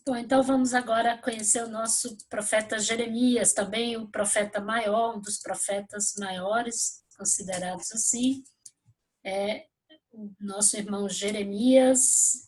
Bom, então vamos agora conhecer o nosso profeta Jeremias, também o profeta maior, um dos profetas maiores, considerados assim, é o nosso irmão Jeremias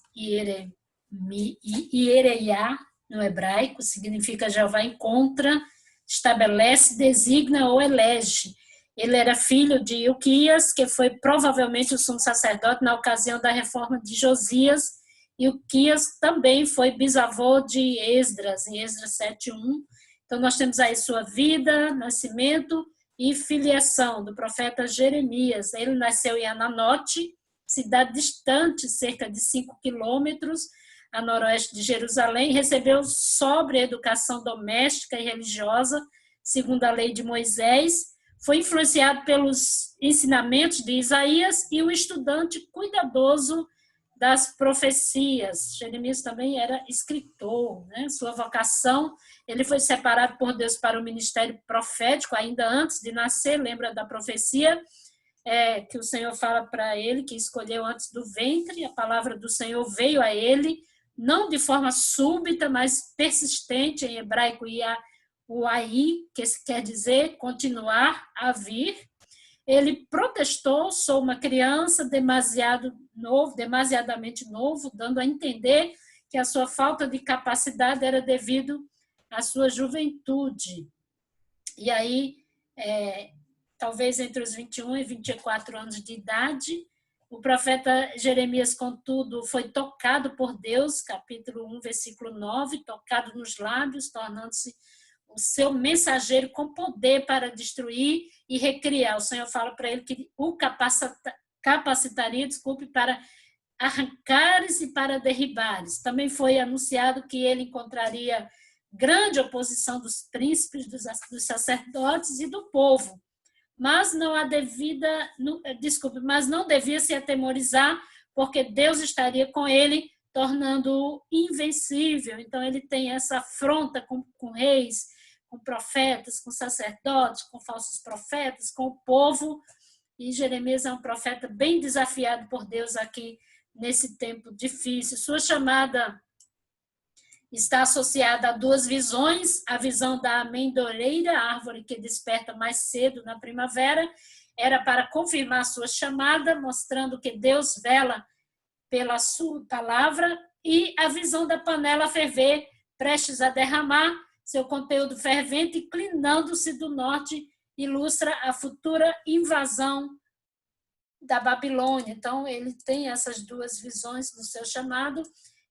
Iereiá, no hebraico, significa Jeová encontra, estabelece, designa ou elege. Ele era filho de Ilquias, que foi provavelmente o sumo sacerdote na ocasião da reforma de Josias. Ilquias também foi bisavô de Esdras, em Esdras 7:1. Então, nós temos aí sua vida, nascimento e filiação do profeta Jeremias. Ele nasceu em Ananote, cidade distante, cerca de 5 quilômetros, a noroeste de Jerusalém. Recebeu sóbria educação doméstica e religiosa, segundo a lei de Moisés. Foi influenciado pelos ensinamentos de Isaías e um estudante cuidadoso das profecias. Jeremias também era escritor, né? Sua vocação, ele foi separado por Deus para o ministério profético ainda antes de nascer. Lembra da profecia que o Senhor fala para ele, que escolheu antes do ventre? A palavra do Senhor veio a ele, não de forma súbita, mas persistente, em hebraico, o aí, que quer dizer continuar a vir. Ele protestou: sou uma criança demasiadamente novo, dando a entender que a sua falta de capacidade era devido à sua juventude. E aí, talvez entre os 21 e 24 anos de idade, o profeta Jeremias, contudo, foi tocado por Deus, capítulo 1, versículo 9, tocado nos lábios, tornando-se o seu mensageiro com poder para destruir e recriar. O Senhor fala para ele que o capacitaria, para arrancares e para derribares. Também foi anunciado que ele encontraria grande oposição dos príncipes, dos sacerdotes e do povo, mas não devia se atemorizar, porque Deus estaria com ele, tornando-o invencível. Então ele tem essa afronta com reis, com profetas, com sacerdotes, com falsos profetas, com o povo, e Jeremias é um profeta bem desafiado por Deus aqui nesse tempo difícil. Sua chamada está associada a duas visões: a visão da amendoeira, a árvore que desperta mais cedo na primavera, era para confirmar sua chamada, mostrando que Deus vela pela sua palavra, e a visão da panela a ferver, prestes a derramar seu conteúdo fervente, inclinando-se do norte, ilustra a futura invasão da Babilônia. Então, ele tem essas duas visões no seu chamado.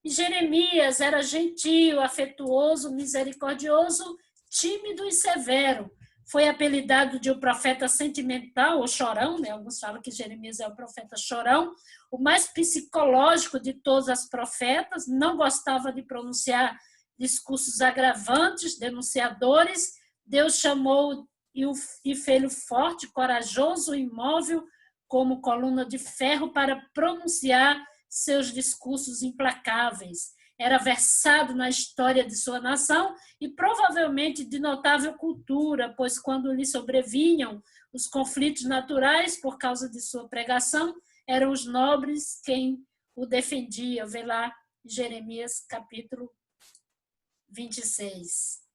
E Jeremias era gentil, afetuoso, misericordioso, tímido e severo. Foi apelidado de um profeta sentimental, ou chorão, né? Alguns falam que Jeremias é o profeta chorão, o mais psicológico de todos os profetas. Não gostava de pronunciar discursos agravantes, denunciadores. Deus chamou e fez-o forte, corajoso, imóvel, como coluna de ferro, para pronunciar seus discursos implacáveis. Era versado na história de sua nação e provavelmente de notável cultura, pois quando lhe sobrevinham os conflitos naturais por causa de sua pregação, eram os nobres quem o defendiam. Vê lá Jeremias, capítulo 26.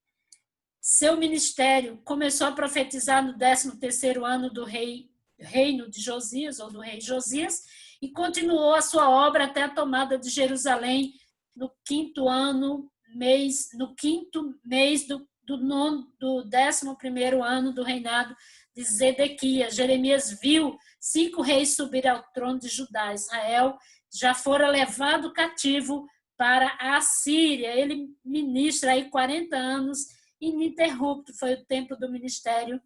Seu ministério começou a profetizar no 13º ano do reino de Josias, ou do rei Josias, e continuou a sua obra até a tomada de Jerusalém no quinto mês do 11º ano do reinado de Zedequias. Jeremias viu 5 reis subir ao trono de Judá. Israel já fora levado cativo para a Assíria. Ele ministra aí 40 anos ininterrupto. Foi o tempo do ministério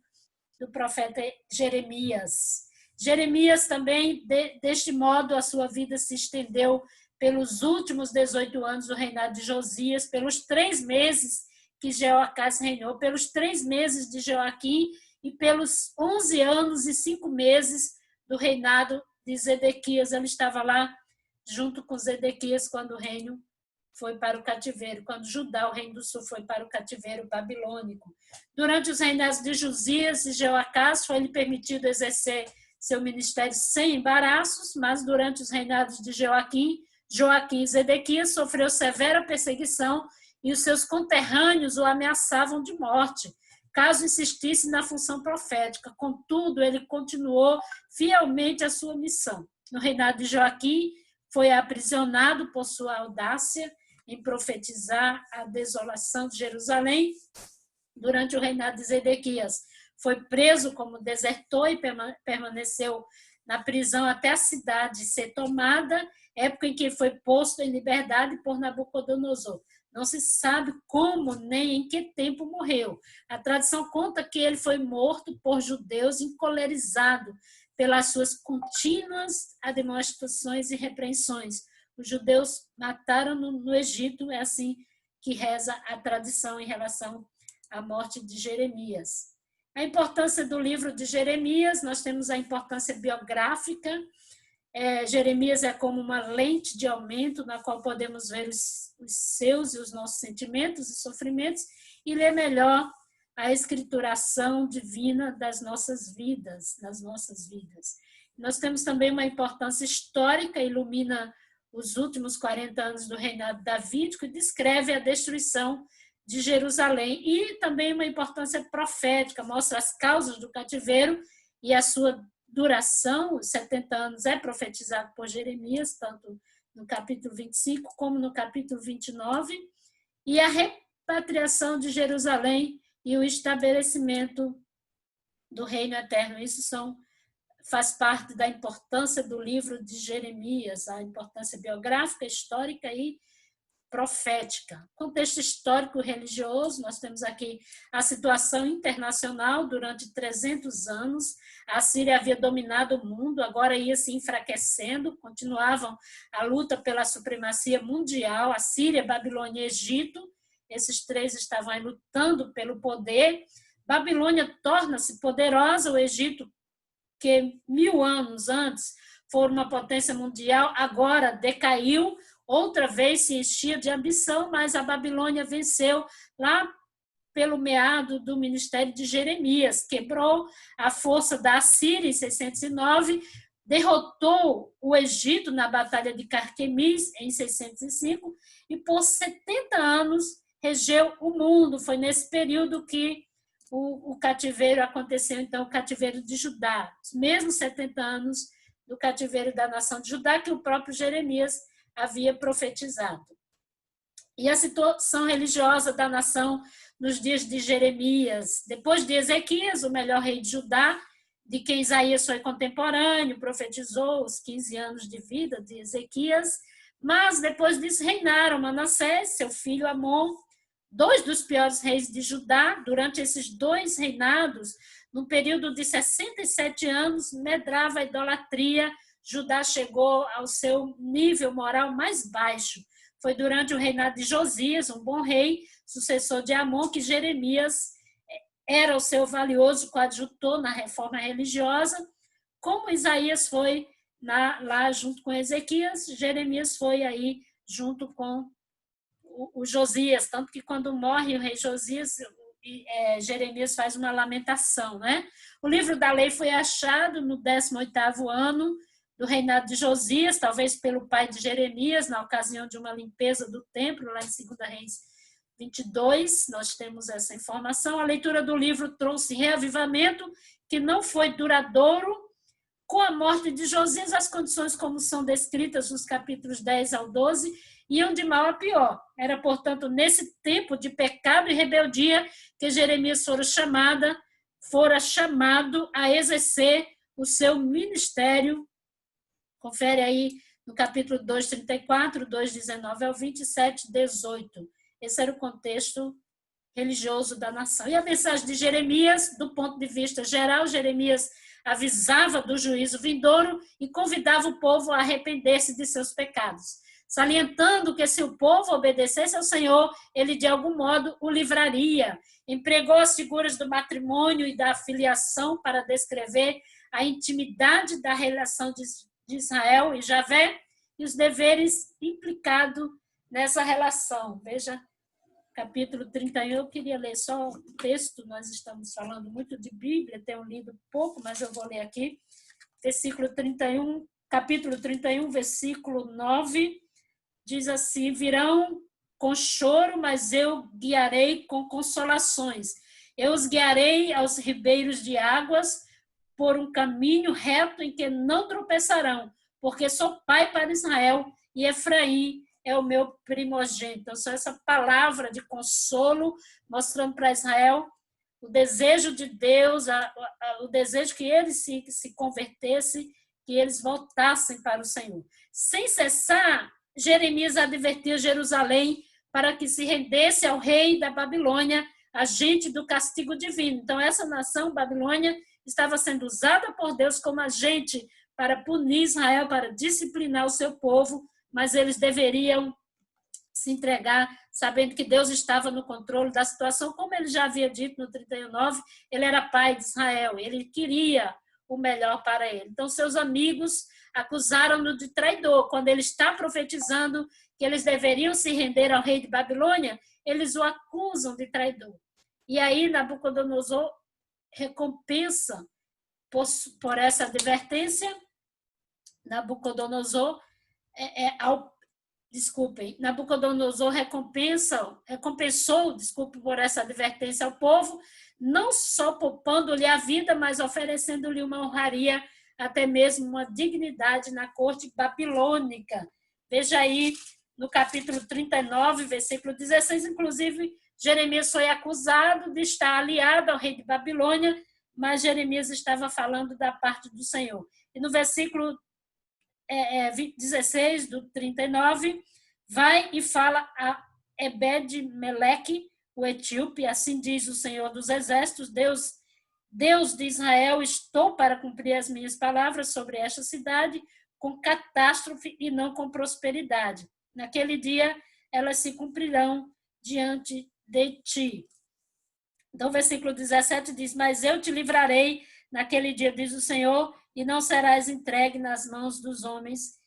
do profeta Jeremias. Jeremias também, deste modo, a sua vida se estendeu pelos últimos 18 anos do reinado de Josias, pelos 3 meses que Jeoacás reinou, pelos 3 meses de Joaquim e pelos 11 anos e 5 meses do reinado de Zedequias. Ele estava lá junto com Zedequias quando o reino foi para o cativeiro, quando Judá, o reino do sul, foi para o cativeiro babilônico. Durante os reinados de Josias e Jeoacás, foi-lhe permitido exercer seu ministério sem embaraços, mas durante os reinados de Joaquim, Joaquim e Zedequias sofreu severa perseguição e os seus conterrâneos o ameaçavam de morte, caso insistisse na função profética. Contudo, ele continuou fielmente a sua missão. No reinado de Joaquim, foi aprisionado por sua audácia em profetizar a desolação de Jerusalém. Durante o reinado de Zedequias, foi preso como desertor e permaneceu na prisão até a cidade ser tomada, época em que foi posto em liberdade por Nabucodonosor. Não se sabe como nem em que tempo morreu. A tradição conta que ele foi morto por judeus encolerizado pelas suas contínuas admoestações e repreensões. Os judeus mataram-no no Egito, é assim que reza a tradição em relação à morte de Jeremias. A importância do livro de Jeremias, nós temos a importância biográfica. Jeremias é como uma lente de aumento na qual podemos ver os seus e os nossos sentimentos e sofrimentos e ler melhor a escrituração divina das nossas vidas, Nós temos também uma importância histórica, ilumina os últimos 40 anos do reinado davídico e descreve a destruição de Jerusalém, e também uma importância profética, mostra as causas do cativeiro e a sua duração. Os 70 anos é profetizado por Jeremias, tanto no capítulo 25 como no capítulo 29, e a repatriação de Jerusalém e o estabelecimento do reino eterno. Isso faz parte da importância do livro de Jeremias, a importância biográfica, histórica e profética. Contexto histórico religioso, nós temos aqui a situação internacional. Durante 300 anos, a Síria havia dominado o mundo, agora ia se enfraquecendo, continuavam a luta pela supremacia mundial, a Síria, Babilônia e Egito, esses três estavam aí lutando pelo poder. Babilônia torna-se poderosa, o Egito, que 1000 anos antes foi uma potência mundial, agora decaiu, outra vez se enchia de ambição, mas a Babilônia venceu lá pelo meado do ministério de Jeremias, quebrou a força da Assíria em 609, derrotou o Egito na Batalha de Carquemis em 605 e por 70 anos regeu o mundo. Foi nesse período que o cativeiro aconteceu, então, o cativeiro de Judá, os mesmos 70 anos do cativeiro da nação de Judá que o próprio Jeremias havia profetizado. E a situação religiosa da nação nos dias de Jeremias, depois de Ezequias, o melhor rei de Judá, de quem Isaías foi contemporâneo, profetizou os 15 anos de vida de Ezequias, mas depois disso reinaram Manassés, seu filho Amon, 2 dos piores reis de Judá. Durante esses 2 reinados, no período de 67 anos, medrava a idolatria, Judá chegou ao seu nível moral mais baixo. Foi durante o reinado de Josias, um bom rei, sucessor de Amon, que Jeremias era o seu valioso coadjutor na reforma religiosa. Como Isaías foi lá junto com Ezequias, Jeremias foi aí junto com o Josias, tanto que quando morre o rei Josias, Jeremias faz uma lamentação, né? O livro da lei foi achado no 18º ano do reinado de Josias, talvez pelo pai de Jeremias, na ocasião de uma limpeza do templo, lá em 2 Reis 22, nós temos essa informação. A leitura do livro trouxe reavivamento, que não foi duradouro. Com a morte de Josias, as condições como são descritas nos capítulos 10 ao 12, iam de mal a pior. Era, portanto, nesse tempo de pecado e rebeldia que Jeremias fora chamado a exercer o seu ministério. Confere aí no capítulo 2, 34, 2, 19 ao 27, 18. Esse era o contexto religioso da nação. E a mensagem de Jeremias, do ponto de vista geral, Jeremias avisava do juízo vindouro e convidava o povo a arrepender-se de seus pecados, salientando que se o povo obedecesse ao Senhor, ele de algum modo o livraria. Empregou as figuras do matrimônio e da filiação para descrever a intimidade da relação de Israel e Javé e os deveres implicados nessa relação. Veja, capítulo 31, eu queria ler só o texto, nós estamos falando muito de Bíblia, tenho lido pouco, mas eu vou ler aqui. Versículo 31, capítulo 31, versículo 9 diz assim: virão com choro, mas eu guiarei com consolações. Eu os guiarei aos ribeiros de águas, por um caminho reto em que não tropeçarão, porque sou pai para Israel e Efraim é o meu primogênito. Então, só essa palavra de consolo, mostrando para Israel o desejo de Deus, o desejo que eles se convertessem, que eles voltassem para o Senhor. Sem cessar, Jeremias advertia Jerusalém para que se rendesse ao rei da Babilônia, agente do castigo divino. Então, essa nação, Babilônia, estava sendo usada por Deus como agente para punir Israel, para disciplinar o seu povo, mas eles deveriam se entregar, sabendo que Deus estava no controle da situação, como ele já havia dito no 31:9, ele era pai de Israel, ele queria o melhor para ele. Então, seus amigos acusaram-no de traidor. Quando ele está profetizando que eles deveriam se render ao rei de Babilônia, eles o acusam de traidor. E aí, Nabucodonosor recompensa por essa advertência. Nabucodonosor recompensou por essa advertência ao povo, não só poupando-lhe a vida, mas oferecendo-lhe uma honraria, até mesmo uma dignidade na corte babilônica. Veja aí no capítulo 39, versículo 16, inclusive, Jeremias foi acusado de estar aliado ao rei de Babilônia, mas Jeremias estava falando da parte do Senhor. E no versículo 16 do 39, vai e fala a Ebed-Meleque, o etíope: assim diz o Senhor dos Exércitos, Deus de Israel, estou para cumprir as minhas palavras sobre esta cidade com catástrofe e não com prosperidade. Naquele dia, elas se cumprirão diante de ti. Então, o versículo 17 diz: mas eu te livrarei naquele dia, diz o Senhor, e não serás entregue nas mãos dos homens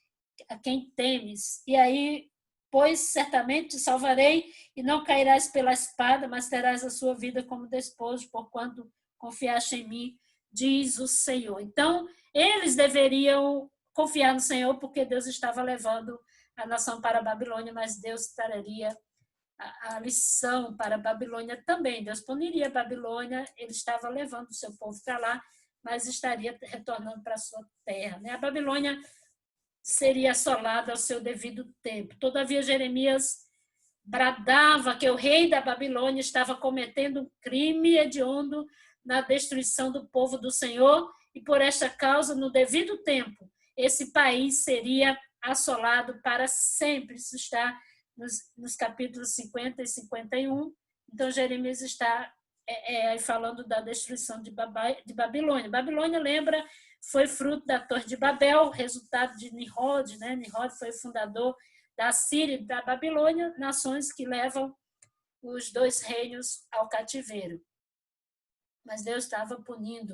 a quem temes. E aí, pois certamente te salvarei, e não cairás pela espada, mas terás a sua vida como despojo, porquanto confiaste em mim, diz o Senhor. Então, eles deveriam confiar no Senhor, porque Deus estava levando a nação para a Babilônia, mas Deus traria a lição para a Babilônia também. Deus puniria a Babilônia, ele estava levando o seu povo para lá, mas estaria retornando para a sua terra. A Babilônia seria assolada ao seu devido tempo. Todavia, Jeremias bradava que o rei da Babilônia estava cometendo um crime hediondo na destruição do povo do Senhor, e por esta causa, no devido tempo, esse país seria assolado para sempre. Isso está nos capítulos 50 e 51. Então, Jeremias está falando da destruição de Babilônia. Babilônia, lembra, foi fruto da Torre de Babel, resultado de Nimrod, né? Nimrod foi o fundador da Síria e da Babilônia, nações que levam os dois reinos ao cativeiro. Mas Deus estava punindo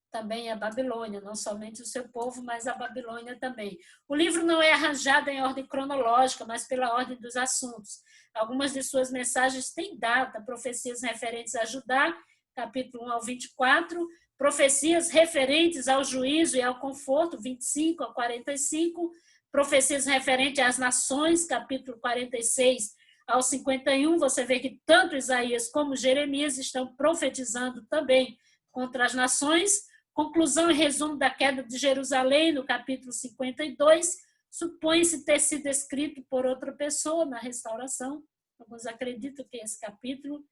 também a Babilônia, não somente o seu povo, mas a Babilônia também. O livro não é arranjado em ordem cronológica, mas pela ordem dos assuntos. Algumas de suas mensagens têm data: profecias referentes a Judá, capítulo 1 ao 24, profecias referentes ao juízo e ao conforto, 25 ao 45, profecias referentes às nações, capítulo 46 ao 51. Você vê que tanto Isaías como Jeremias estão profetizando também contra as nações. Conclusão e resumo da queda de Jerusalém, no capítulo 52, supõe-se ter sido escrito por outra pessoa na restauração. Alguns acreditam que esse capítulo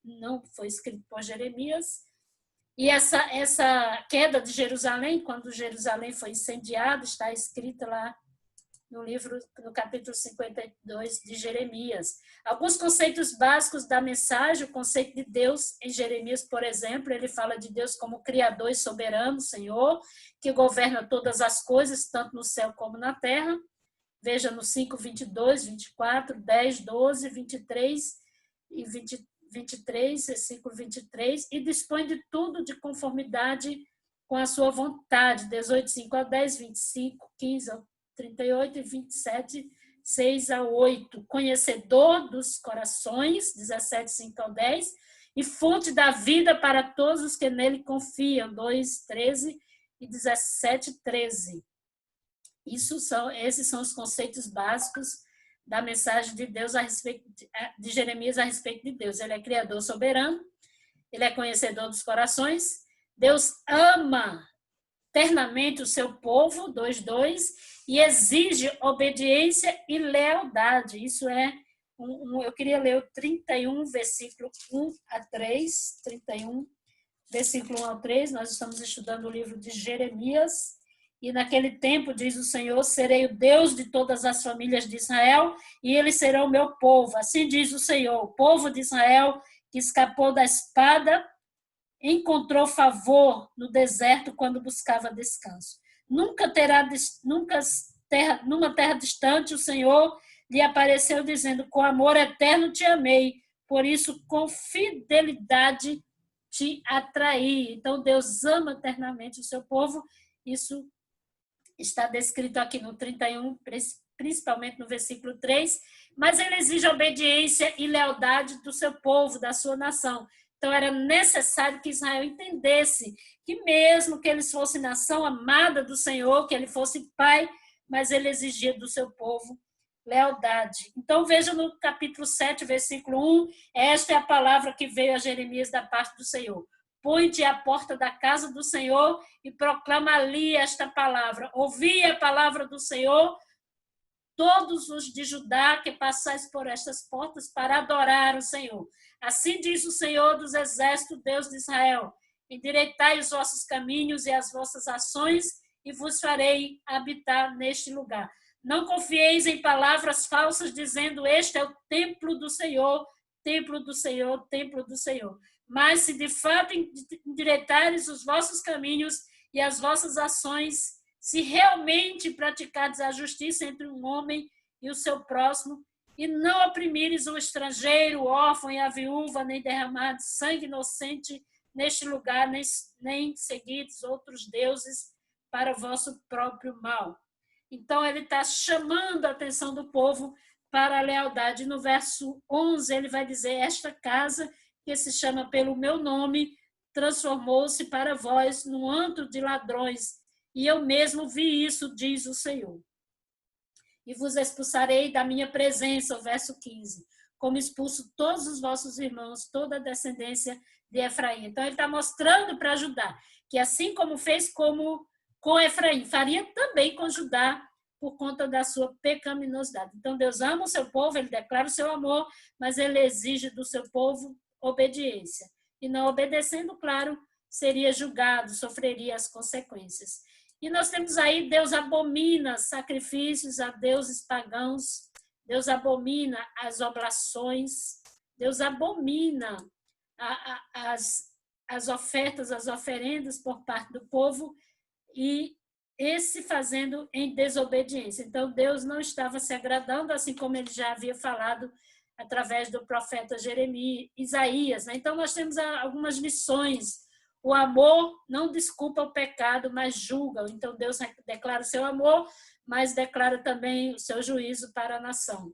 não foi escrito por Jeremias. E essa queda de Jerusalém, quando Jerusalém foi incendiado, está escrita lá no livro, no capítulo 52 de Jeremias. Alguns conceitos básicos da mensagem: o conceito de Deus em Jeremias, por exemplo, ele fala de Deus como Criador e soberano, Senhor, que governa todas as coisas, tanto no céu como na terra. Veja no 5, 22, 24, 10, 12, 23 e 23, versículo 23, e dispõe de tudo de conformidade com a sua vontade. 18, 5 a 10, 25, 15 ao 38 e 27, 6 a 8. Conhecedor dos corações, 17, 5 ao 10, e fonte da vida para todos os que nele confiam, 2, 13 e 17, 13. Esses são os conceitos básicos da mensagem de Deus de Jeremias a respeito de Deus. Ele é criador soberano, ele é conhecedor dos corações, Deus ama eternamente o seu povo, 2:2, e exige obediência e lealdade. Isso é, eu queria ler o 31, versículo 1 a 3, 31, versículo 1 ao 3, nós estamos estudando o livro de Jeremias, e naquele tempo, diz o Senhor, serei o Deus de todas as famílias de Israel, e eles serão o meu povo. Assim diz o Senhor, o povo de Israel que escapou da espada, encontrou favor no deserto quando buscava descanso. Numa terra distante, o Senhor lhe apareceu dizendo, com amor eterno te amei, por isso com fidelidade te atraí. Então, Deus ama eternamente o seu povo. Isso está descrito aqui no 31, principalmente no versículo 3, mas ele exige obediência e lealdade do seu povo, da sua nação. Então, era necessário que Israel entendesse que mesmo que eles fossem nação amada do Senhor, que ele fosse pai, mas ele exigia do seu povo lealdade. Então, veja no capítulo 7, versículo 1, esta é a palavra que veio a Jeremias da parte do Senhor. Põe-te à porta da casa do Senhor e proclama ali esta palavra. Ouvi a palavra do Senhor, todos os de Judá que passais por estas portas para adorar o Senhor. Assim diz o Senhor dos exércitos, Deus de Israel, endireitai os vossos caminhos e as vossas ações e vos farei habitar neste lugar. Não confieis em palavras falsas, dizendo, este é o templo do Senhor, templo do Senhor, templo do Senhor. Mas se de fato endireitares os vossos caminhos e as vossas ações, se realmente praticardes a justiça entre um homem e o seu próximo, e não oprimires o estrangeiro, o órfão e a viúva, nem derramardes sangue inocente neste lugar, nem seguirdes outros deuses para o vosso próprio mal. Então, ele está chamando a atenção do povo para a lealdade. No verso 11, ele vai dizer, esta casa, que se chama pelo meu nome, transformou-se para vós num antro de ladrões, e eu mesmo vi isso, diz o Senhor. E vos expulsarei da minha presença, o verso 15, como expulso todos os vossos irmãos, toda a descendência de Efraim. Então, ele está mostrando para Judá que assim como fez com Efraim, faria também com Judá por conta da sua pecaminosidade. Então, Deus ama o seu povo, ele declara o seu amor, mas ele exige do seu povo obediência. E não obedecendo, claro, seria julgado, sofreria as consequências. E nós temos aí, Deus abomina sacrifícios a deuses pagãos, Deus abomina as oblações, Deus abomina as ofertas, as oferendas por parte do povo, e esse fazendo em desobediência. Então, Deus não estava se agradando, assim como ele já havia falado através do profeta Isaías. Então, nós temos algumas lições. O amor não desculpa o pecado, mas julga. Então, Deus declara o seu amor, mas declara também o seu juízo para a nação.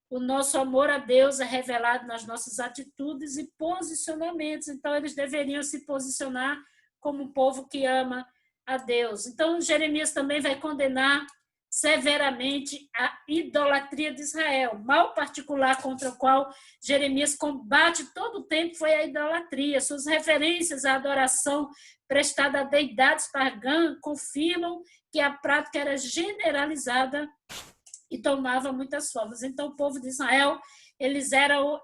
O nosso amor a Deus é revelado nas nossas atitudes e posicionamentos. Então, eles deveriam se posicionar como um povo que ama a Deus. Então, Jeremias também vai condenar severamente a idolatria de Israel. Mal particular contra o qual Jeremias combate todo o tempo foi a idolatria. Suas referências à adoração prestada a deidades pagãs confirmam que a prática era generalizada e tomava muitas formas. Então, o povo de Israel, eles eram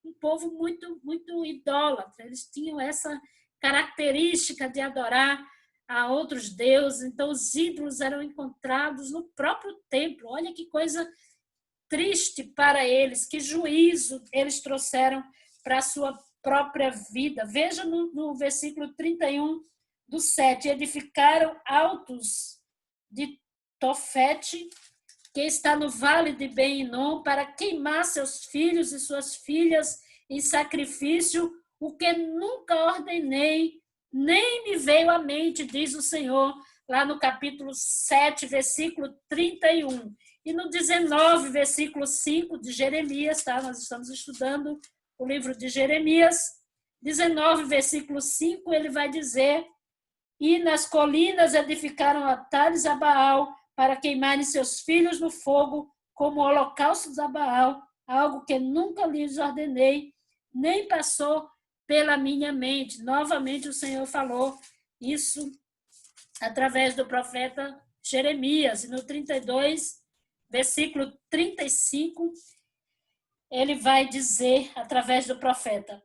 um povo muito, muito idólatra. Eles tinham essa característica de adorar a outros deuses. Então, os ídolos eram encontrados no próprio templo. Olha que coisa triste para eles, que juízo eles trouxeram para a sua própria vida. Veja no versículo 31 do 7. Edificaram altos de Tofete, que está no vale de Ben-Hinom, para queimar seus filhos e suas filhas em sacrifício, o que nunca ordenei, nem me veio à mente, diz o Senhor, lá no capítulo 7, versículo 31. E no 19, versículo 5 de Jeremias, tá? Nós estamos estudando o livro de Jeremias, 19, versículo 5, ele vai dizer, e nas colinas edificaram altares a Baal, para queimarem seus filhos no fogo, como holocaustos a Baal, algo que nunca lhes ordenei, nem passou pela minha mente. Novamente o Senhor falou isso através do profeta Jeremias. E no 32, versículo 35, ele vai dizer, através do profeta: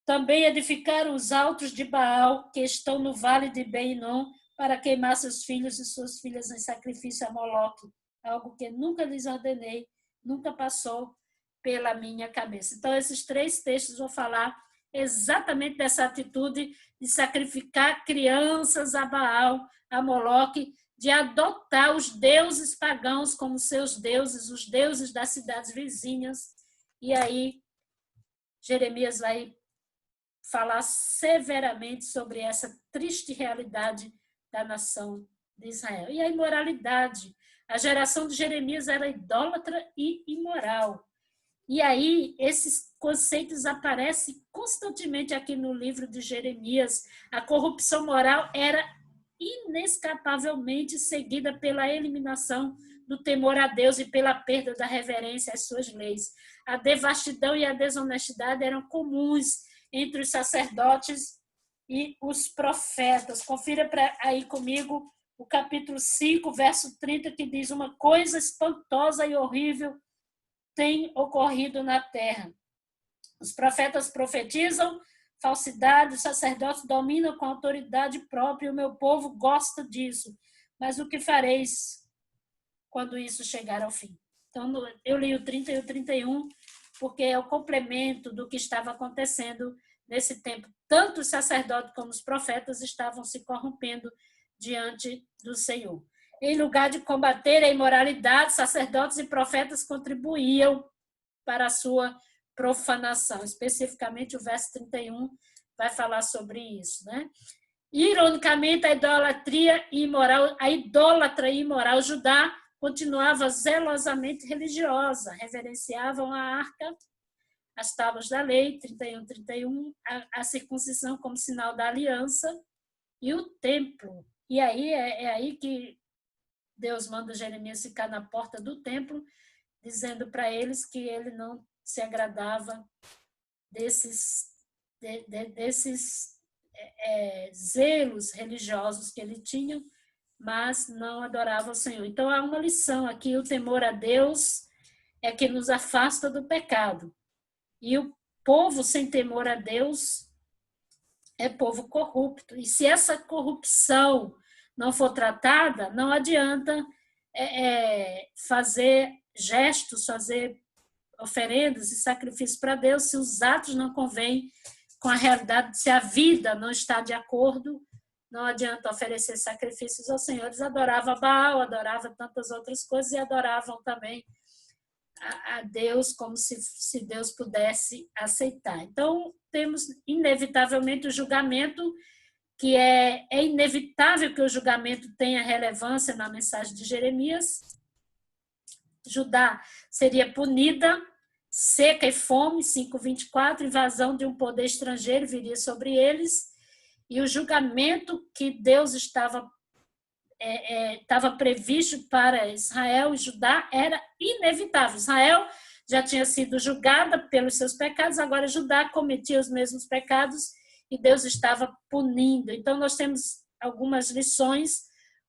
também edificaram os altos de Baal, que estão no vale de Ben-Hinom, para queimar seus filhos e suas filhas em sacrifício a Moloque, algo que nunca lhes ordenei, nunca passou pela minha cabeça. Então, esses 3 textos vão falar exatamente dessa atitude de sacrificar crianças a Baal, a Moloque, de adotar os deuses pagãos como seus deuses, os deuses das cidades vizinhas. E aí, Jeremias vai falar severamente sobre essa triste realidade da nação de Israel. E a imoralidade. A geração de Jeremias era idólatra e imoral. E aí, esses conceitos aparecem constantemente aqui no livro de Jeremias. A corrupção moral era inescapavelmente seguida pela eliminação do temor a Deus e pela perda da reverência às suas leis. A devastidão e a desonestidade eram comuns entre os sacerdotes e os profetas. Confira aí comigo o capítulo 5, verso 30, que diz: uma coisa espantosa e horrível tem ocorrido na terra. Os profetas profetizam falsidade, os sacerdotes dominam com autoridade própria, e o meu povo gosta disso. Mas o que fareis quando isso chegar ao fim? Então, eu li o 30 e o 31, porque é o complemento do que estava acontecendo nesse tempo. Tanto os sacerdotes como os profetas estavam se corrompendo diante do Senhor. Em lugar de combater a imoralidade, sacerdotes e profetas contribuíam para a sua profanação. Especificamente, o verso 31 vai falar sobre isso, né? Ironicamente, a idólatra e imoral Judá continuava zelosamente religiosa, reverenciavam a arca, as tábuas da lei, 31, a circuncisão como sinal da aliança e o templo. E aí é aí que Deus manda Jeremias ficar na porta do templo, dizendo para eles que ele não se agradava desses zelos religiosos que ele tinha, mas não adorava o Senhor. Então, há uma lição aqui: o temor a Deus é que nos afasta do pecado. E o povo sem temor a Deus é povo corrupto. E se essa corrupção não for tratada, não adianta fazer gestos, fazer oferendas e sacrifícios para Deus, se os atos não convêm com a realidade, se a vida não está de acordo, não adianta oferecer sacrifícios ao Senhor. Eles adoravam Baal, adoravam tantas outras coisas e adoravam também a Deus como se Deus pudesse aceitar. Então, temos inevitavelmente o julgamento, que é inevitável que o julgamento tenha relevância na mensagem de Jeremias. Judá seria punida, seca e fome, 5:24, invasão de um poder estrangeiro viria sobre eles, e o julgamento que Deus estava previsto para Israel e Judá era inevitável. Israel já tinha sido julgada pelos seus pecados, agora Judá cometia os mesmos pecados e Deus estava punindo. Então, nós temos algumas lições.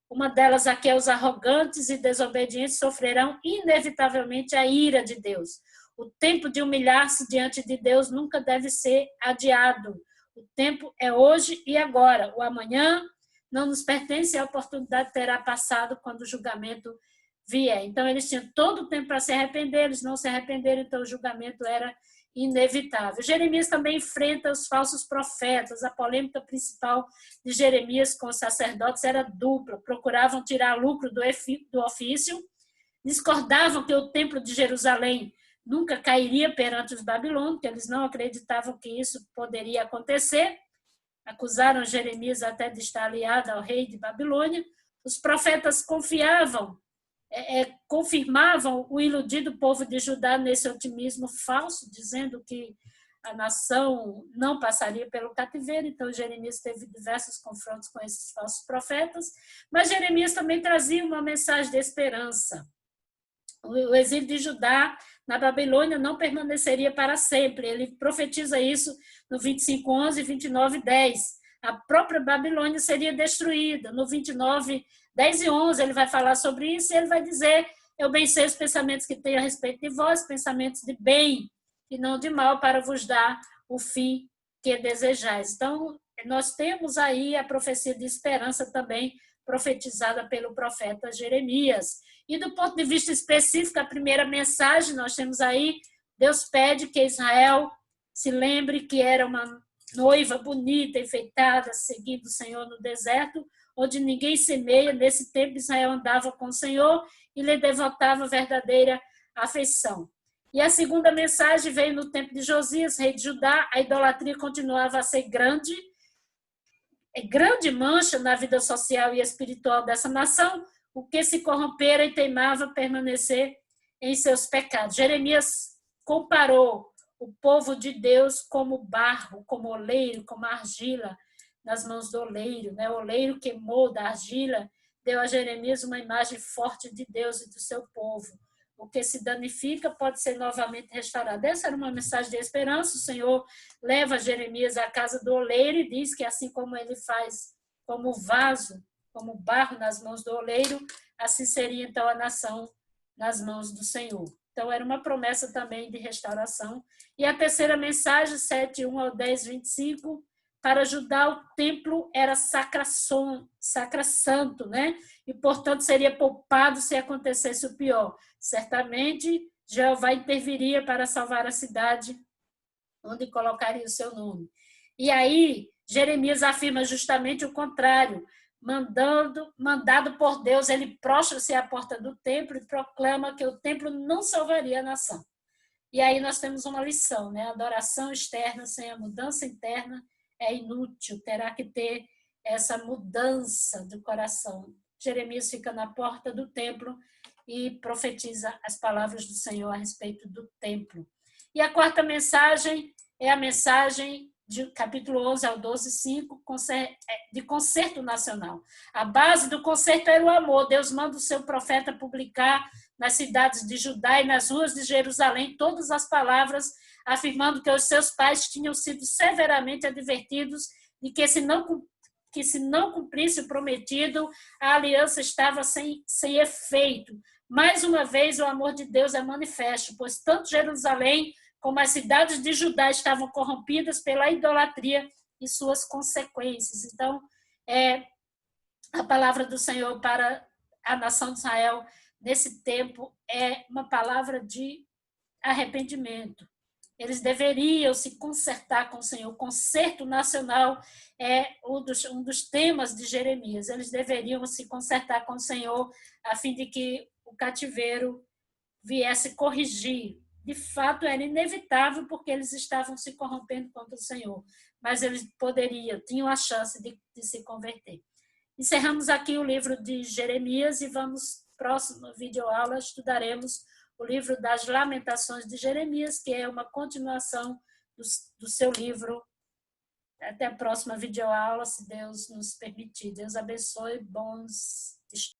Uma delas aqui é: os arrogantes e desobedientes sofrerão inevitavelmente a ira de Deus. O tempo de humilhar-se diante de Deus nunca deve ser adiado. O tempo é hoje e agora. O amanhã não nos pertence, e a oportunidade terá passado quando o julgamento vier. Então, eles tinham todo o tempo para se arrepender, eles não se arrependeram, então o julgamento era inevitável. Jeremias também enfrenta os falsos profetas. A polêmica principal de Jeremias com os sacerdotes era dupla: procuravam tirar lucro do ofício, discordavam que o templo de Jerusalém nunca cairia perante os babilônios, que eles não acreditavam que isso poderia acontecer. Acusaram Jeremias até de estar aliado ao rei de Babilônia. Os profetas confirmavam o iludido povo de Judá nesse otimismo falso, dizendo que a nação não passaria pelo cativeiro. Então, Jeremias teve diversos confrontos com esses falsos profetas, mas Jeremias também trazia uma mensagem de esperança. O exílio de Judá na Babilônia não permaneceria para sempre. Ele profetiza isso no 25:11 e 29:10. A própria Babilônia seria destruída. No 29:10 e 11, ele vai falar sobre isso e ele vai dizer: eu bem sei os pensamentos que tenho a respeito de vós, pensamentos de bem e não de mal, para vos dar o fim que desejais. Então, nós temos aí a profecia de esperança também profetizada pelo profeta Jeremias. E do ponto de vista específico, a primeira mensagem, nós temos aí, Deus pede que Israel se lembre que era uma noiva bonita, enfeitada, seguindo o Senhor no deserto, onde ninguém semeia. Nesse tempo, Israel andava com o Senhor e lhe devotava verdadeira afeição. E a segunda mensagem veio no tempo de Josias, rei de Judá. A idolatria continuava a ser grande mancha na vida social e espiritual dessa nação, o que se corrompera e teimava permanecer em seus pecados. Jeremias comparou o povo de Deus como barro, como oleiro, como argila nas mãos do oleiro. Né? O oleiro que molda a argila deu a Jeremias uma imagem forte de Deus e do seu povo. O que se danifica pode ser novamente restaurado. Essa era uma mensagem de esperança. O Senhor leva Jeremias à casa do oleiro e diz que assim como ele faz como vaso, como barro nas mãos do oleiro, assim seria então a nação nas mãos do Senhor. Então era uma promessa também de restauração. E a terceira mensagem, 7:1 ao 10:25, para Judá o templo era sacra-santo, né? E portanto seria poupado se acontecesse o pior. Certamente Jeová interviria para salvar a cidade onde colocaria o seu nome. E aí Jeremias afirma justamente o contrário. Mandado por Deus, ele prostra-se à porta do templo e proclama que o templo não salvaria a nação. E aí nós temos uma lição, né? A adoração externa sem a mudança interna é inútil, terá que ter essa mudança do coração. Jeremias fica na porta do templo e profetiza as palavras do Senhor a respeito do templo. E a quarta mensagem é a mensagem de capítulo 11 ao 12:5, de concerto nacional. A base do concerto era o amor. Deus manda o seu profeta publicar nas cidades de Judá e nas ruas de Jerusalém todas as palavras, afirmando que os seus pais tinham sido severamente advertidos de que se não cumprisse o prometido, a aliança estava sem efeito. Mais uma vez, o amor de Deus é manifesto, pois tanto Jerusalém como as cidades de Judá estavam corrompidas pela idolatria e suas consequências. Então, a palavra do Senhor para a nação de Israel nesse tempo é uma palavra de arrependimento. Eles deveriam se consertar com o Senhor. O concerto nacional é um dos temas de Jeremias. Eles deveriam se consertar com o Senhor a fim de que o cativeiro viesse corrigir. De fato, era inevitável porque eles estavam se corrompendo contra o Senhor, mas eles tinham a chance de se converter. Encerramos aqui o livro de Jeremias e vamos, próxima videoaula, estudaremos o livro das Lamentações de Jeremias, que é uma continuação do seu livro. Até a próxima videoaula, se Deus nos permitir. Deus abençoe, bons estudos.